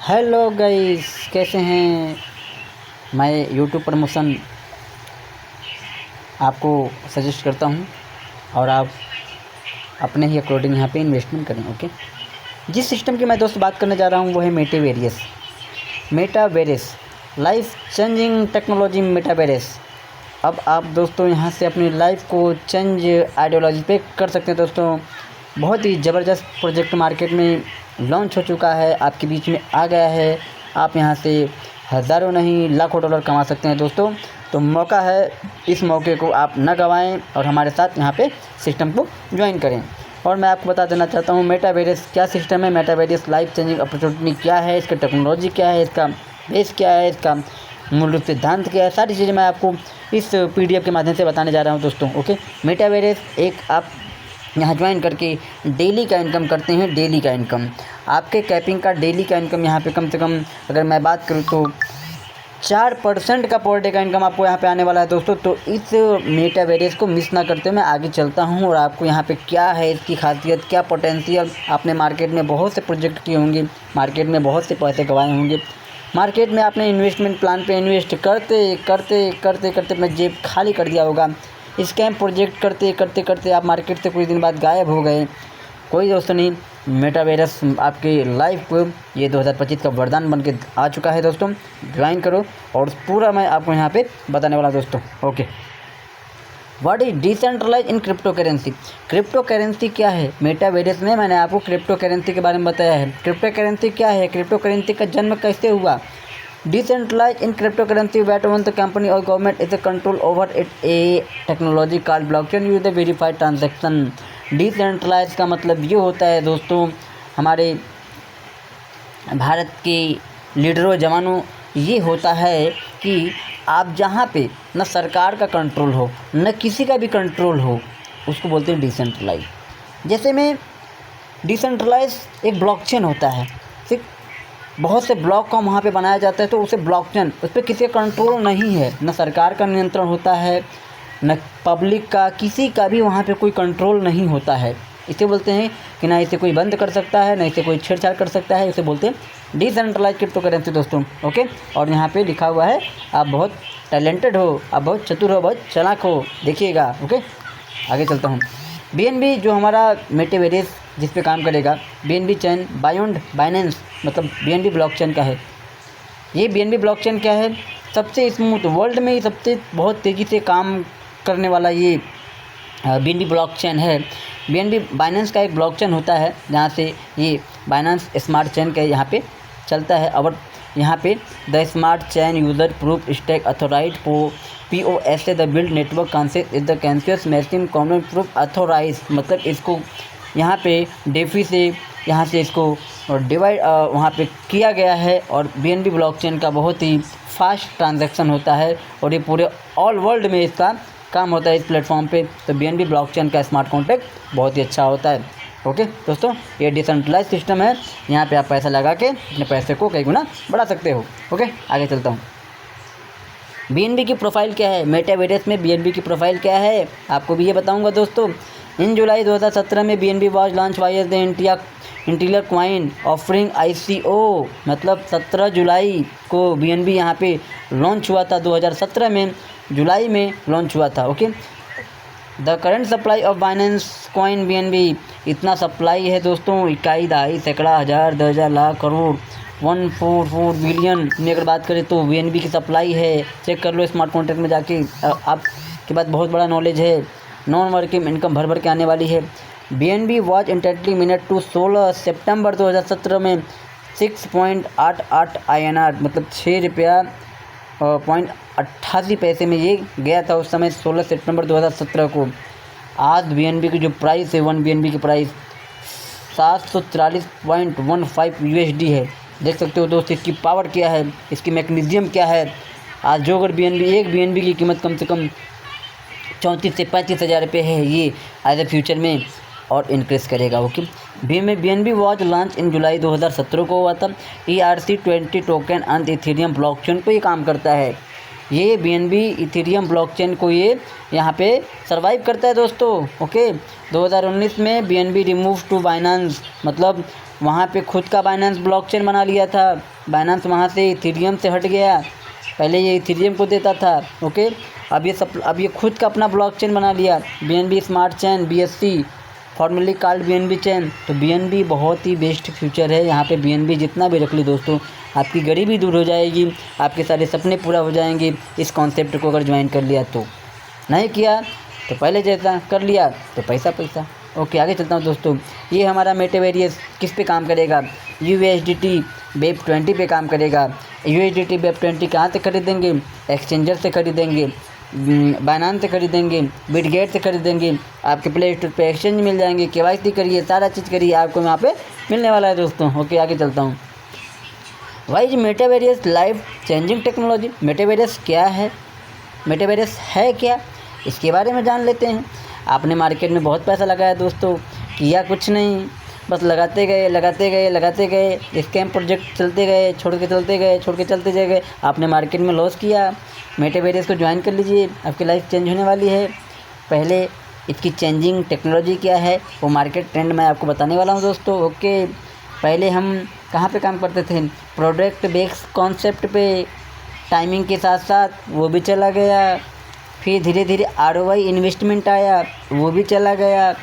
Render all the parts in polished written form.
Hello guys, कैसे हैं। मैं यूट्यूब प्रमोशन आपको सजेस्ट करता हूं और आप अपने ही अकॉर्डिंग यहाँ पे इन्वेस्टमेंट करें। ओके, जिस सिस्टम की मैं दोस्तों बात करने जा रहा हूँ वो है मेटावेरियस लाइफ चेंजिंग टेक्नोलॉजी मेटावेरियस। अब आप दोस्तों यहाँ से अपनी लाइफ को चेंज आइडियोलॉजी पे कर सकते हैं। दोस्तों बहुत ही ज़बरदस्त प्रोजेक्ट मार्केट में लॉन्च हो चुका है, आपके बीच में आ गया है। आप यहाँ से हज़ारों नहीं लाखों डॉलर कमा सकते हैं दोस्तों। तो मौका है, इस मौके को आप न गंवाएं और हमारे साथ यहाँ पे सिस्टम को ज्वाइन करें। और मैं आपको बता देना चाहता हूँ मेटावेरियस क्या सिस्टम है, मेटावेरियस लाइफ चेंजिंग अपॉर्चुनिटी क्या है, इसका टेक्नोलॉजी क्या है, इसका बेस क्या है, इसका मूल रूप सिद्धांत क्या है, सारी चीज़ें मैं आपको इस PDF के माध्यम से बताने जा रहा हूँ दोस्तों। ओके, मेटावेरियस एक आप यहाँ ज्वाइन करके डेली का इनकम करते हैं। डेली का इनकम आपके कैपिंग का डेली का इनकम यहाँ पे कम से कम अगर मैं बात करूँ तो 4% का पर डे का इनकम आपको यहाँ पे आने वाला है दोस्तों। तो इस मेटावेरियस को मिस ना करते मैं आगे चलता हूँ और आपको यहाँ पे क्या है इसकी खासियत, क्या पोटेंशियल। आपने मार्केट में बहुत से प्रोजेक्ट किए होंगे, मार्केट में बहुत से पैसे गंवाए होंगे, मार्केट में आपने इन्वेस्टमेंट प्लान पे इन्वेस्ट करते करते करते करते अपना जेब खाली कर दिया होगा। स्कैम प्रोजेक्ट करते करते करते आप मार्केट से कुछ दिन बाद गायब हो गए। कोई दोस्तों नहीं, मेटावेरियस आपके लाइफ को ये 2025 का वरदान बन के आ चुका है दोस्तों। ज्वाइन करो और पूरा मैं आपको यहाँ पे बताने वाला दोस्तों। Okay, what is decentralize in cryptocurrency. Cryptocurrency क्या है, मेटावेरियस में मैंने आपको क्रिप्टो करेंसी के बारे में बताया है। क्रिप्टो करेंसी क्या है, क्रिप्टो करेंसी का जन्म कैसे हुआ। Decentralized in cryptocurrency that owns the company or government is a control over it a technology called blockchain use the verified transaction। Decentralized का मतलब ये होता है दोस्तों, हमारे भारत के लीडरों जवानों, ये होता है कि आप जहाँ पे न सरकार का कंट्रोल हो न किसी का भी कंट्रोल हो, उसको बोलते हैं डिसेंट्रलाइज। जैसे में डिसेंट्रलाइज एक ब्लॉकचेन होता है, ठीक, बहुत से ब्लॉक का वहाँ पे बनाया जाता है, तो उसे ब्लॉकचेन, उस पर किसी का कंट्रोल नहीं है, न सरकार का नियंत्रण होता है न पब्लिक का, किसी का भी वहाँ पे कोई कंट्रोल नहीं होता है। इसे बोलते हैं कि ना इसे कोई बंद कर सकता है, ना इसे कोई छेड़छाड़ कर सकता है, इसे बोलते हैं डिसेंट्रलाइज क्रिप्टो करेंसी दोस्तों। ओके, और यहाँ पे लिखा हुआ है आप बहुत टैलेंटेड हो, आप बहुत चतुर हो, बहुत चालाक हो, देखिएगा। ओके, आगे चलता हूँ। BNB जो हमारा मेटावेरियस जिस पे काम करेगा, BNB चेन बायोंड बाइनेंस मतलब BNB ब्लॉकचेन का है। ये BNB ब्लॉकचेन क्या है, सबसे स्मूथ वर्ल्ड में ही सबसे बहुत तेज़ी से काम करने वाला ये BNB ब्लॉकचेन है। BNB बाइनेंस का एक ब्लॉकचेन होता है जहाँ से ये बाइनेंस स्मार्ट चेन का यहाँ पे चलता है। और यहाँ पे the smart chain user proof stack authorise POS से the build network concept is the consensus mechanism common proof authorise, मतलब इसको यहाँ पे डेफी से यहाँ से इसको डिवाइड वहाँ पे किया गया है। और BNB ब्लॉकचेन का बहुत ही फास्ट ट्रांजैक्शन होता है और ये पूरे ऑल वर्ल्ड में इसका काम होता है इस प्लेटफॉर्म पे। तो BNB ब्लॉकचेन का स्मार्ट कॉन्ट्रैक्ट बहुत ही अच्छा होता है। ओके दोस्तों, ये डिसेंट्रलाइज सिस्टम है, यहाँ पे आप पैसा लगा के अपने पैसे को कई गुना बढ़ा सकते हो। ओके, आगे चलता हूँ। BNB की प्रोफाइल क्या है, मेटावेरियस में BNB की प्रोफाइल क्या है आपको भी ये बताऊंगा दोस्तों। इन जुलाई 2017 में BNB was launch why the interior coin offering ICO, मतलब 17 जुलाई को BNB यहाँ पे लॉन्च हुआ था। 2017 में जुलाई में लॉन्च हुआ था। Okay, the current supply of Binance coin BNB, इतना सप्लाई है दोस्तों, इकाई दहाई सैकड़ा हज़ार 10,000 लाख करोड़ 144 बिलियन में अगर बात करें तो BNB की सप्लाई है। चेक कर लो स्मार्ट कॉन्ट्रैक्ट में जाके, आपके पास बहुत बड़ा नॉलेज है। नॉन वर्किंग इनकम भर भर के आने वाली है। BNB was intently minted to 16 सितंबर 2017 में 6.88 INR, मतलब 6 रुपया पॉइंट 88 पैसे में ये गया था उस समय 16 सितंबर 2017 को। आज BNB की जो प्राइस है, 1 BNB की प्राइस 743.15 USD है। देख सकते हो दोस्त इसकी पावर क्या है, इसकी मैकेनिज्म क्या है। आज जो अगर एक BNB की कीमत कम से कम 34 से 35 हज़ार रुपये है, ये एज ए फ्यूचर में और इंक्रीज करेगा। Okay, BNB was launch in July 2017 को हुआ था। ERC-20 token on Ethereum blockchain को ये काम करता है। ये BNB इथेरियम ब्लॉकचेन को ये यहाँ पे सर्वाइव करता है दोस्तों। ओके, 2019 में BNB रिमूव टू बाइनेंस, मतलब वहाँ पे खुद का बाइनेंस ब्लॉकचेन बना लिया था। बाइनेंस वहाँ से इथेरियम से हट गया, पहले ये इथेरियम को देता था। ओके, अब ये खुद का अपना ब्लॉकचेन बना लिया, BNB smart chain, BSC formally called BNB chain. तो BNB बहुत ही बेस्ट फ्यूचर है। यहाँ पे BNB जितना भी रख ली दोस्तों, आपकी गरीबी दूर हो जाएगी, आपके सारे सपने पूरा हो जाएंगे इस कॉन्सेप्ट को अगर ज्वाइन कर लिया तो। नहीं किया तो पहले जैसा कर लिया तो पैसा पैसा। ओके, आगे चलता हूँ दोस्तों। ये हमारा मेटावेरियस किस पे काम करेगा? USDT वेब 20 पे काम करेगा। USDT वेब 20 कहाँ से खरीदेंगे? एक्सचेंजर से खरीदेंगे, बाइनेंस से खरीदेंगे, बिटगेट से खरीदेंगे, आपके प्ले स्टोर पे एक्सचेंज मिल जाएंगे। KYC करिए, सारा चीज़ करिए, आपको यहाँ पे मिलने वाला है दोस्तों। ओके, आगे चलता हूँ। Why is metaverse life changing technology? Metaverse क्या है? मेटावेरियस है क्या, इसके बारे में जान लेते हैं। आपने मार्केट में बहुत पैसा लगाया दोस्तों, किया कुछ नहीं, बस लगाते गए, स्कैम प्रोजेक्ट चलते गए, छोड़ के चलते गए, आपने मार्केट में लॉस किया। मेटावेरियस को ज्वाइन कर लीजिए, आपकी लाइफ चेंज होने वाली है। पहले इसकी चेंजिंग टेक्नोलॉजी क्या है वो मार्केट ट्रेंड मैं आपको बताने वाला हूँ दोस्तों। ओके, पहले हम कहाँ पे काम करते थे? प्रोडक्ट बेस्ड कॉन्सेप्ट पे, टाइमिंग के साथ साथ वो भी चला गया। फिर धीरे धीरे ROI इन्वेस्टमेंट आया, वो भी चला गया।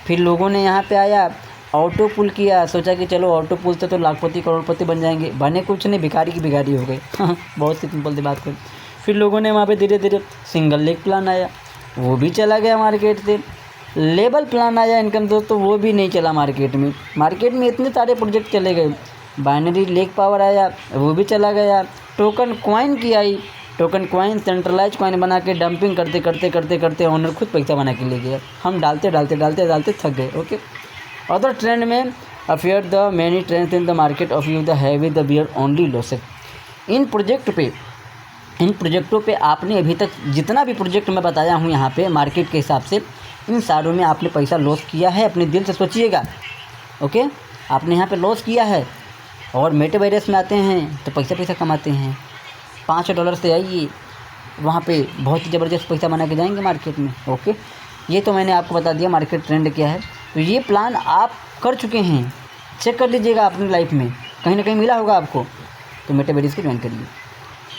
फिर लोगों ने यहाँ पे आया, ऑटो पुल किया, सोचा कि चलो ऑटो पुल से तो लाखपति करोड़पति बन जाएंगे, बने कुछ नहीं, भिखारी की भिखारी हो गए। बहुत सी सिंपल सी बात करें। फिर लोगों ने वहाँ पे धीरे धीरे सिंगल लेग प्लान आया, वो भी चला गया मार्केट से। लेबल प्लान आया इनकम दोस्तों, वो भी नहीं चला मार्केट में इतने सारे प्रोजेक्ट चले गए। बाइनरी लेग पावर आया, वो भी चला गया। टोकन कॉइन की आई, टोकन कॉइन सेंट्रलाइज कॉइन बना के डंपिंग करते ओनर खुद पैसा बना के ले गया। हम डालते थक गए। ओके, अदर ट्रेंड में affair the many trends in the market of you the heavy the bear only losses. इन प्रोजेक्टों पे आपने अभी तक जितना भी प्रोजेक्ट मैं बताया हूँ यहाँ पे मार्केट के हिसाब से, इन सारों में आपने पैसा लॉस किया है, अपने दिल से सोचिएगा। ओके, आपने यहाँ पे लॉस किया है। और मेटावेरियस में आते हैं तो पैसा कमाते हैं। $5 से आइए, वहाँ पे बहुत ही ज़बरदस्त पैसा बना के जाएंगे मार्केट में। ओके, ये तो मैंने आपको बता दिया मार्केट ट्रेंड क्या है। तो ये प्लान आप कर चुके हैं, चेक कर लीजिएगा अपनी लाइफ में, कहीं ना कहीं मिला होगा आपको। तो मेटावेरियस को ज्वाइन करिए।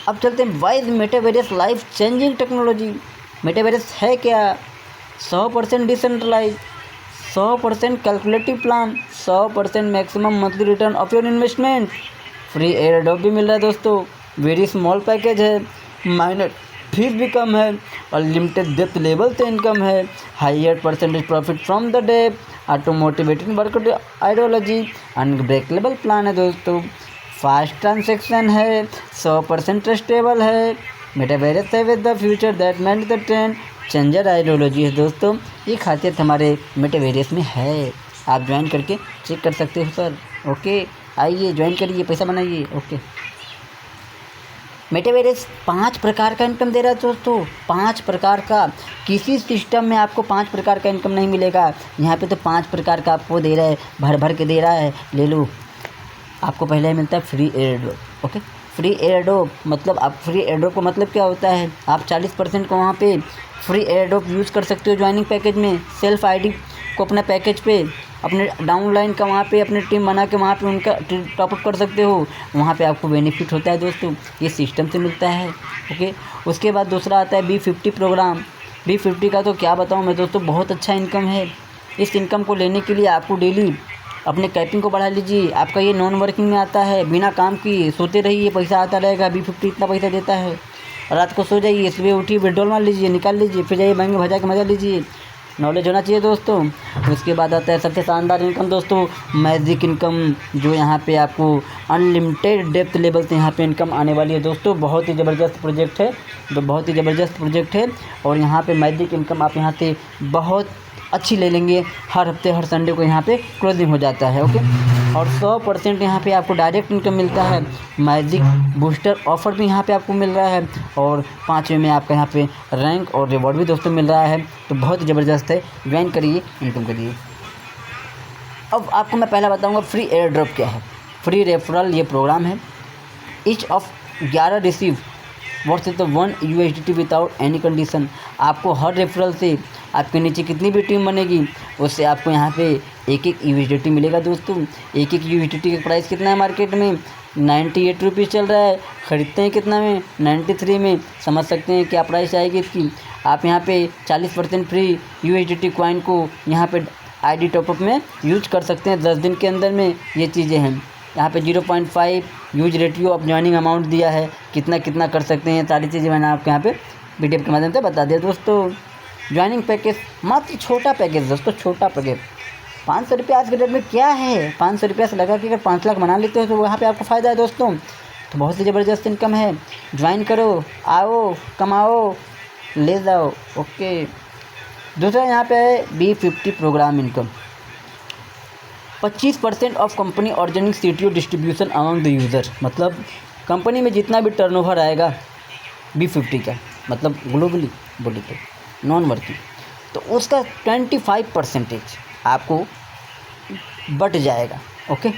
अब चलते हैं, why is metaverse life changing technology? Metaverse है क्या? 100% decentralise, 100% calculative plan, 100% maximum monthly return of your investment, free airdrop भी मिल रहा है दोस्तों, वेरी स्मॉल पैकेज है, माइनर फीस भी कम है, अनलिमिटेड डेप्थ लेवल से इनकम है, higher percentage profit from the dapp, auto motivating work ideology, unbreakable plan है दोस्तों, फास्ट ट्रांजेक्शन है, 100% ट्रस्टेबल है, मेटावेरियस है with the future that meant the trend, changer ideology है दोस्तों। ये खासियत हमारे मेटावेरियस में है, आप ज्वाइन करके चेक कर सकते हो सर। ओके, आइए ज्वाइन करिए, पैसा बनाइए। ओके, मेटावेरियस 5 प्रकार का इनकम दे रहा है दोस्तों, 5 प्रकार का। किसी सिस्टम में आपको 5 प्रकार का इनकम नहीं मिलेगा, यहाँ पे तो 5 प्रकार का आपको दे रहा है, भर के दे रहा है। ले लो, आपको पहले मिलता है free air drop. Okay, free air drop मतलब आप फ्री एयर ड्रॉप का मतलब क्या होता है? आप 40% को वहाँ पे फ्री एयर ड्रॉप यूज़ कर सकते हो ज्वाइनिंग पैकेज में। सेल्फ ID को अपना पैकेज पे, अपने डाउनलाइन का वहाँ पे अपनी टीम बना के वहाँ पे उनका टॉपअप कर सकते हो, वहाँ पे आपको बेनिफिट होता है दोस्तों, ये सिस्टम से मिलता है। ओके, उसके बाद दूसरा आता है B50 प्रोग्राम। B50 का तो क्या बताऊँ मैं दोस्तों, बहुत अच्छा इनकम है। इस इनकम को लेने के लिए आपको डेली अपने कैपिंग को बढ़ा लीजिए। आपका ये नॉन वर्किंग में आता है, बिना काम किए सोते रहिए, पैसा आता रहेगा। B50 इतना पैसा देता है। रात को सो जाइए, सुबह उठिए, विड्रॉल मार लीजिए, निकाल लीजिए, फिर जाइए बैंक में भजा के मजा लीजिए। नॉलेज होना चाहिए दोस्तों। उसके बाद आता है सबसे शानदार इनकम दोस्तों, मैजिक इनकम, जो यहाँ पे आपको अनलिमिटेड डेप्थ लेवल से यहाँ पे इनकम आने वाली है दोस्तों। बहुत ही ज़बरदस्त प्रोजेक्ट है, बहुत ही ज़बरदस्त प्रोजेक्ट है। और यहाँ पे मैजिक इनकम आप यहाँ से बहुत अच्छी ले लेंगे। हर हफ्ते हर संडे को यहाँ पे क्लोजिंग हो जाता है। ओके, और 100% यहाँ पे आपको डायरेक्ट इनकम मिलता है। मैजिक बूस्टर ऑफर भी यहाँ पे आपको मिल रहा है, और 5वें में आपका यहाँ पे रैंक और रिवॉर्ड भी दोस्तों मिल रहा है। तो बहुत ही ज़बरदस्त है, ज्वाइन करिए, इनकम करिए। अब आपको मैं पहला बताऊँगा फ्री एयर ड्रॉप क्या है। फ्री रेफरल ये प्रोग्राम है। Each of 11 receive worth the 1 USDT without any condition. आपको हर रेफरल से आपके नीचे कितनी भी टीम बनेगी उससे आपको यहाँ पे एक एक यूएसडीटी मिलेगा दोस्तों। एक एक यूएसडीटी का प्राइस कितना है मार्केट में, 98 रुपीज़ चल रहा है। ख़रीदते हैं कितना में, 93 में। समझ सकते हैं क्या प्राइस आएगी इसकी। आप यहाँ पे 40% फ्री यूएसडीटी कॉइन को यहाँ पे आईडी टॉपअप में यूज कर सकते हैं 10 दिन के अंदर में। ये चीज़ें हैं यहाँ पे 0.5 use ratio of joining amount दिया है, कितना कितना कर सकते हैं। सारी चीज़ें मैंने आपको यहाँ पे वीडियो के माध्यम से बता दिया दोस्तों। ज्वाइनिंग पैकेज मात्र छोटा पैकेज दोस्तों, छोटा पैकेज 500 रुपये आज के डेट में क्या है। 500 रुपये से लगा कि अगर 5 लाख बना लेते हो तो वहाँ पे आपको फ़ायदा है दोस्तों। तो बहुत ही ज़बरदस्त इनकम है। ज्वाइन करो, आओ, कमाओ, ले जाओ। ओके। दूसरा यहाँ पे है B50 program income. 25% of company organic CTO distribution among the user. मतलब कंपनी में जितना भी टर्नओवर आएगा B50 का, मतलब ग्लोबली बोले तो नॉन वर्किंग, तो उसका 25% आपको बट जाएगा। ओके।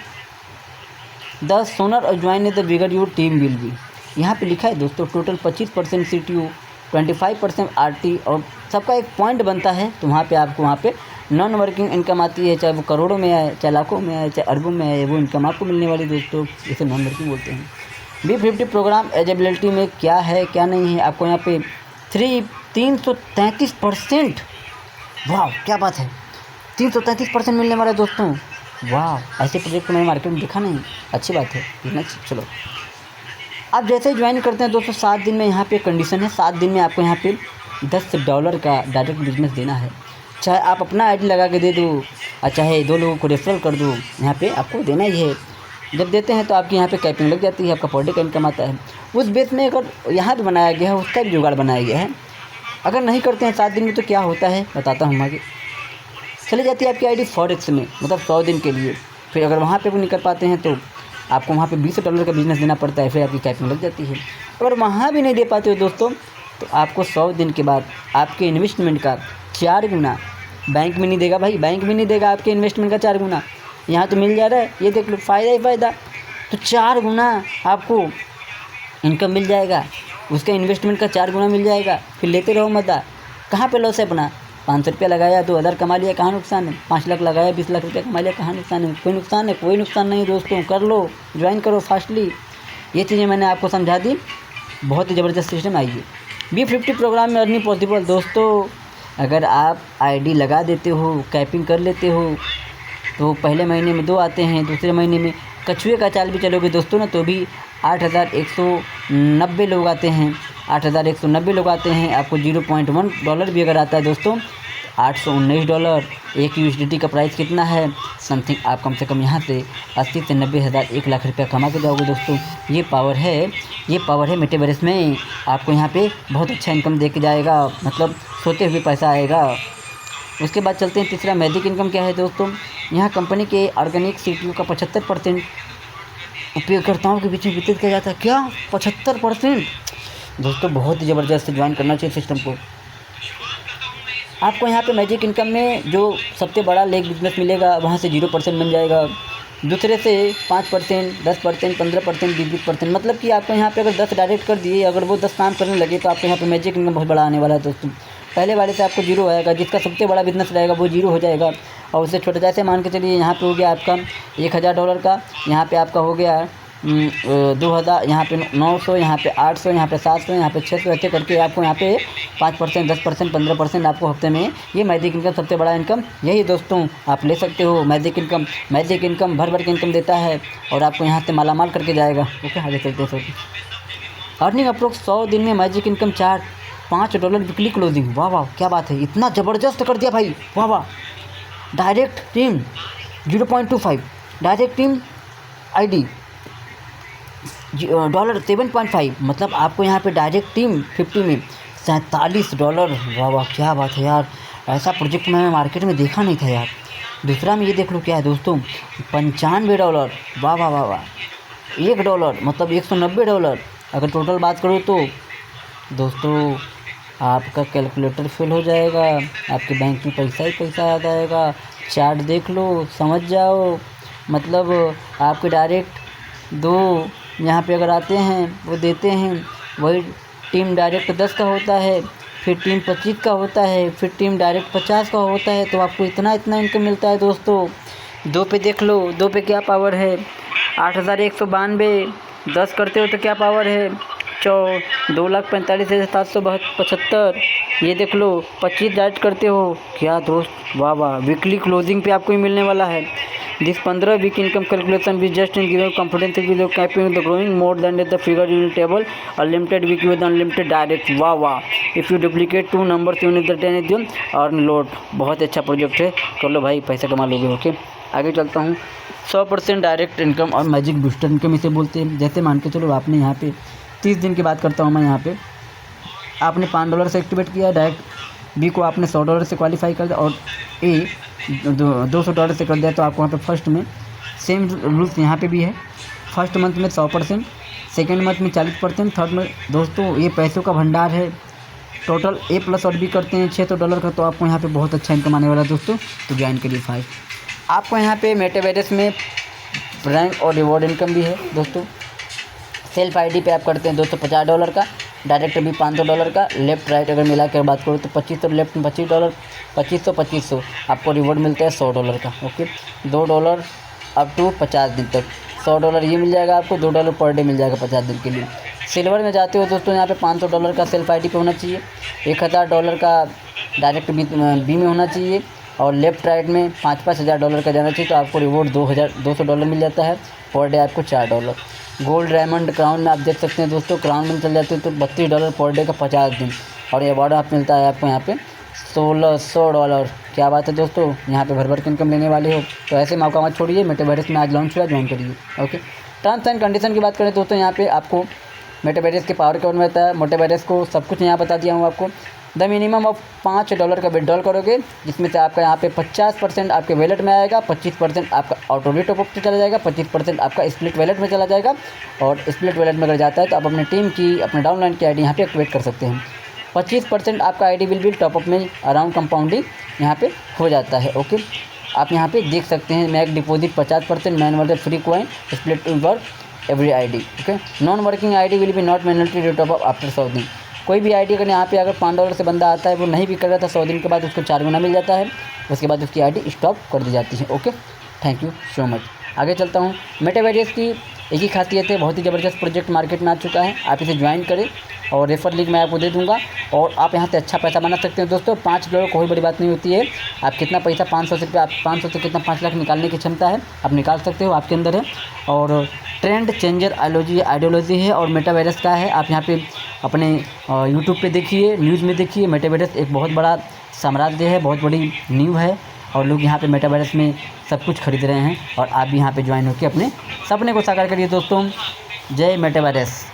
द सोनर और join the bigger your team will be. यहाँ पे लिखा है दोस्तों टोटल 25% CTO, 25% RT और सबका एक पॉइंट बनता है। तो वहाँ पे आपको वहाँ पे नॉन वर्किंग इनकम आती है, चाहे वो करोड़ों में आए, चाहे लाखों में आए, चाहे अरबों में आए, वो इनकम आपको मिलने वाली दोस्तों, इसे नॉन वर्किंग बोलते हैं। B50 प्रोग्राम एलिजिबिलिटी में क्या है क्या नहीं है, आपको यहाँ पे 333%। वाह क्या बात है, 333% मिलने वाला है दोस्तों। वाह, ऐसे प्रोजेक्ट मैंने मार्केट में देखा नहीं, अच्छी बात है। चलो आप जैसे ही ज्वाइन करते हैं दोस्तों, 7 दिन में यहाँ पे कंडीशन है, 7 दिन में आपको यहाँ पे $10 का डायरेक्ट बिजनेस देना है। चाहे आप अपना आईडी लगा के दे दो और चाहे 2 लोगों को रेफरल कर दो, यहाँ पे आपको देना ही है। जब देते हैं तो आपकी यहाँ पे कैपिंग लग जाती है, आपका पर डे का इनकम आता है। उस बेस में अगर यहाँ पे बनाया गया है उसका भी जुगाड़ बनाया गया है। अगर नहीं करते हैं 7 दिन में तो क्या होता है बताता हूँ आगे। चली जाती है आपकी आईडी फॉरेक्स में, मतलब 100 दिन के लिए। फिर अगर वहाँ पे भी नहीं कर पाते हैं तो आपको वहाँ पे $20 का बिज़नेस देना पड़ता है, फिर आपकी कैपिंग लग जाती है। अगर वहाँ भी नहीं दे पाते हो दोस्तों तो आपको 100 दिन के बाद आपके इन्वेस्टमेंट का 4 गुना, बैंक में नहीं देगा भाई, बैंक भी नहीं देगा आपके इन्वेस्टमेंट का 4 गुना। यहाँ तो मिल जा रहा है, ये देख लो, फ़ायदा ही फ़ायदा। तो 4 गुना आपको इनकम मिल जाएगा, उसका इन्वेस्टमेंट का 4 गुना मिल जाएगा। फिर लेते रहो मज़ा। कहाँ पे लॉस है अपना, 500 रुपया लगाया 2000 कमा लिया, कहाँ नुकसान है। 5 लाख लगाया 20 लाख रुपया कमा लिया, कहाँ नुकसान है। कोई नुकसान है, कोई नुकसान नहीं दोस्तों। कर लो, ज्वाइन करो फास्टली। ये चीज़ें मैंने आपको समझा दी, बहुत ही ज़बरदस्त सिस्टम आई है। B50 प्रोग्राम में अर्निंग पॉसिबल दोस्तों। अगर आप आईडी लगा देते हो, कैपिंग कर लेते हो, तो पहले महीने में 2 आते हैं, दूसरे महीने में कछुए का चाल भी चलोगे दोस्तों ना तो भी 8190 लोग आते हैं। 8190 लोग आते हैं। आपको $0.1 भी अगर आता है दोस्तों, $819। एक यूएसडीटी का प्राइस कितना है, समथिंग आप कम से कम यहाँ से 80 से 90 हज़ार 1 लाख रुपया कमा के जाओगे दोस्तों। ये पावर है मेटावर्स में। आपको यहाँ पे बहुत अच्छा इनकम दे के जाएगा, मतलब सोते हुए पैसा आएगा। उसके बाद चलते हैं तीसरा, मैजिक इनकम क्या है दोस्तों। यहाँ कंपनी के ऑर्गेनिक सीटीओ का 75% उपयोगकर्ताओं के बीच में वितरित किया जाता है। क्या 75% दोस्तों, बहुत ही ज़बरदस्त ज्वाइन करना चाहिए सिस्टम को। आपको यहाँ पे मैजिक इनकम में जो सबसे बड़ा लेग बिजनेस मिलेगा वहाँ से 0% बन जाएगा। दूसरे से 5%, 10%, 15%, 20%, मतलब कि आपको यहाँ पे अगर 10 डायरेक्ट कर दिए, अगर वो 10 काम करने लगे तो आपको यहाँ पे मैजिक इनकम बहुत बड़ा आने वाला है दोस्तों। पहले वाले से आपको 0 आएगा, जिसका सबसे बड़ा बिजनेस रहेगा वो 0 हो जाएगा। और उससे छोटा, जैसे मान के चलिए यहाँ पे हो गया आपका $1000 का, यहाँ पे आपका हो गया 2000, यहाँ पे 900, यहाँ पे 800, यहाँ पे 700, यहाँ पे 600, ऐसे करके आपको यहाँ पे 5%, 10%, 15% आपको हफ्ते में ये मैजिक इनकम सबसे बड़ा इनकम यही दोस्तों आप ले सकते हो। मैजिक इनकम भर भर के इनकम देता है और आपको यहाँ से मालामाल करके जाएगा। ओके, आगे चलते हैं। अर्निंग अप्रोक्स 100 दिन में magic income chart $5 weekly closing. वाह वाह क्या बात है, इतना ज़बरदस्त कर दिया भाई, वाह वाह। Direct team 0.25, direct team ID $7.5, मतलब आपको यहाँ पे डायरेक्ट टीम 50 में $47। वाह वाह क्या बात है यार, ऐसा प्रोजेक्ट मैंने मार्केट में देखा नहीं था यार। दूसरा में ये देख लो क्या है दोस्तों, $95। वाह वाह वाह वाह, $1 मतलब $190। अगर टोटल बात करूँ तो दोस्तों आपका कैलकुलेटर फेल हो जाएगा, आपके बैंक में पैसा ही पैसा आ जाएगा। चार्ट देख लो, समझ जाओ, मतलब आपके डायरेक्ट 2 यहाँ पे अगर आते हैं वो देते हैं, वही टीम डायरेक्ट 10 का होता है, फिर टीम 25 का होता है, फिर टीम डायरेक्ट 50 का होता है। तो आपको इतना इनकम मिलता है दोस्तों। 2 पे देख लो, 2 पे क्या पावर है, 8192। 10 करते हो तो क्या पावर है, 2,45,775। ये देख लो, 25 डायरेक्ट करते हो, क्या दोस्त, वाह वाह, वीकली क्लोजिंग पे आपको ही मिलने वाला है। दिस 15 वीक इनकम कैलकुलेशन भी just in given confidence with capping the growing more than the figure in table unlimited week with unlimited direct. वाह वाह, if you duplicate 2 numbers unit the 10 एडियम और लोड। बहुत अच्छा प्रोजेक्ट है, कर लो भाई, पैसा कमा लोगे। ओके, आगे चलता हूँ। 100% डायरेक्ट इनकम और मैजिक बूस्टर इनकम इसे बोलते हैं। जैसे मान के चलो आपने यहाँ पे 30 दिन की बात करता हूँ मैं, यहाँ पे आपने $5 से एक्टिवेट किया डायरेक्ट, बी को आपने $100 से क्वालिफाई कर दिया और ए $200 से कर दिया। तो आपको वहाँ पे फर्स्ट में सेम रूल्स यहाँ पे भी है। फर्स्ट मंथ में 100%, सेकेंड मंथ में 40%, थर्ड में दोस्तों ये पैसों का भंडार है। टोटल ए प्लस और बी करते हैं $600 का, तो आपको यहाँ पे बहुत अच्छा इनकम आने वाला है दोस्तों। तो ज्वाइन करिए 5। आपको यहाँ पे मेटावेरियस में रैंक और रिवॉर्ड इनकम भी है दोस्तों। सेल्फ आईडी पे आप करते हैं दोस्तों $50 का, डायरेक्ट भी $500 का, लेफ़्ट राइट अगर मिला कर बात करो तो 2500, लेफ्ट में $25, 2500 आपको रिवॉर्ड मिलता है $100 का। ओके, $2 अप टू 50 दिन तक, $100 ये मिल जाएगा आपको, $2 पर डे मिल जाएगा 50 दिन के लिए। सिल्वर में जाते हो दोस्तों, यहाँ पे $500 का सेल्फ आईडी पे होना चाहिए, $1000 का डायरेक्ट बी में होना चाहिए और लेफ़्ट राइट में $5-5 हज़ार का जाना चाहिए। तो आपको रिवॉर्ड $200 मिल जाता है, पर डे आपको $4। गोल्ड डायमंड क्राउन में आप देख सकते हैं दोस्तों, क्राउन में चल जाते हैं तो $32 पर डे का 50 दिन। और ये अवार्ड आप मिलता है आपको यहाँ पे $1600। क्या बात है दोस्तों, यहाँ पे भर भर के इनकम लेने वाले हो। तो ऐसे मौका मत छोड़िए, मेटावेरियस में आज लॉन्च हुआ, ज्वाइन करिए। ओके, टर्म्स एंड कंडीशन की बात करें दोस्तों, यहाँ पे आपको मेटावेरियस के पावर कौन रहता है, मेटावेरियस को सब कुछ यहाँ बता दिया हूँ आपको। द मिनिमम ऑफ $5 का विड्रॉल करोगे, जिसमें से आपका यहाँ पे 50% आपके वैलेट में आएगा, 25% आपका ऑटो टॉपअप पे चला जाएगा, 25% आपका स्प्लिट वैलेट में चला जाएगा। और स्प्लिट वैलेट में अगर जाता है तो आप अपने टीम की, अपने डाउनलाइन की आईडी यहाँ पे एक्टिवेट कर सकते हैं। 25% आपका आईडी विल बी टॉपअप में अराउंड कंपाउंडिंग यहाँ पे हो जाता है। ओके, आप यहाँ पे देख सकते हैं, max deposit 50%, manual free coin, split work every ID. Okay, non working ID will be not mandatory top up after 100 दिन। कोई भी आईडी अगर यहाँ पे अगर $5 से बंदा आता है, वो नहीं भी कर रहा था, 100 दिन के बाद उसको 4 गुना मिल जाता है, उसके बाद उसकी आईडी स्टॉप कर दी जाती है। Okay, thank you so much. आगे चलता हूँ। मेटावेरियस की एक ही खासियत है, बहुत ही ज़बरदस्त प्रोजेक्ट मार्केट में आ चुका है, आप इसे ज्वाइन करें और रेफर लिंक मैं आपको दे दूंगा और आप यहाँ से अच्छा पैसा बना सकते हैं दोस्तों। $5 कोई बड़ी बात नहीं होती है। आप कितना पैसा 500 से आप 500 से कितना 5 लाख निकालने की क्षमता है, आप निकाल सकते हो, आपके अंदर है। और ट्रेंड चेंजर आइडियोलॉजी है और मेटावेरियस का है। आप यहाँ पे अपने यूट्यूब पे देखिए, न्यूज़ में देखिए, मेटावेरियस एक बहुत बड़ा साम्राज्य है, बहुत बड़ी नींव है और लोग यहाँ पे मेटावेरियस में सब कुछ खरीद रहे हैं और आप भी यहाँ पे ज्वाइन होकर अपने सपने को साकार करिए दोस्तों। जय मेटावेरियस।